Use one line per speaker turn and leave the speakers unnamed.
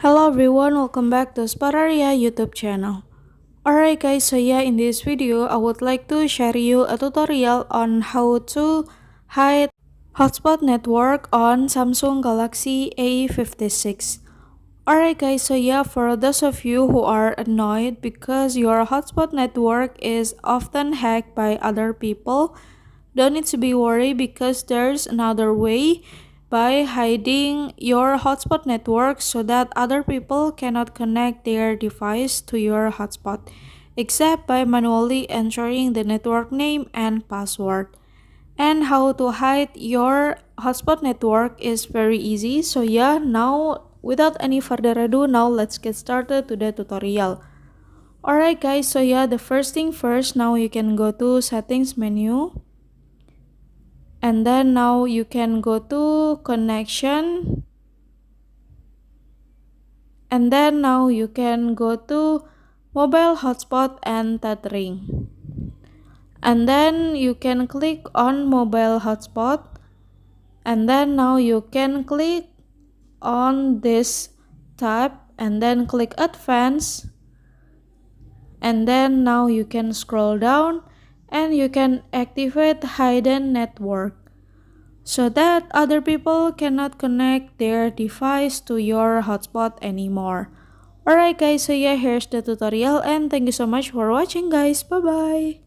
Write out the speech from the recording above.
Hello everyone, welcome back to Spararia YouTube channel. Alright guys, so yeah, in this video I would like to share you a tutorial on how to hide hotspot network on Samsung Galaxy A56. Alright guys, so yeah, for those of you who are annoyed because your hotspot network is often hacked by other people, don't need to be worried because there's another way by hiding your hotspot network so that other people cannot connect their device to your hotspot, except by manually entering the network name and password. And how to hide your hotspot network is very easy. So yeah, now without any further ado, now let's get started to the tutorial. Alright guys, so yeah, the first thing first, now you can go to settings menu. And then now you can go to connection. And then now you can go to mobile hotspot and tethering. And then you can click on mobile hotspot. And then now you can click on this tab and then click advanced. And then now you can scroll down and you can activate hidden network, so that other people cannot connect their device to your hotspot anymore. Alright guys, so yeah, here's the tutorial and thank you so much for watching guys. Bye bye.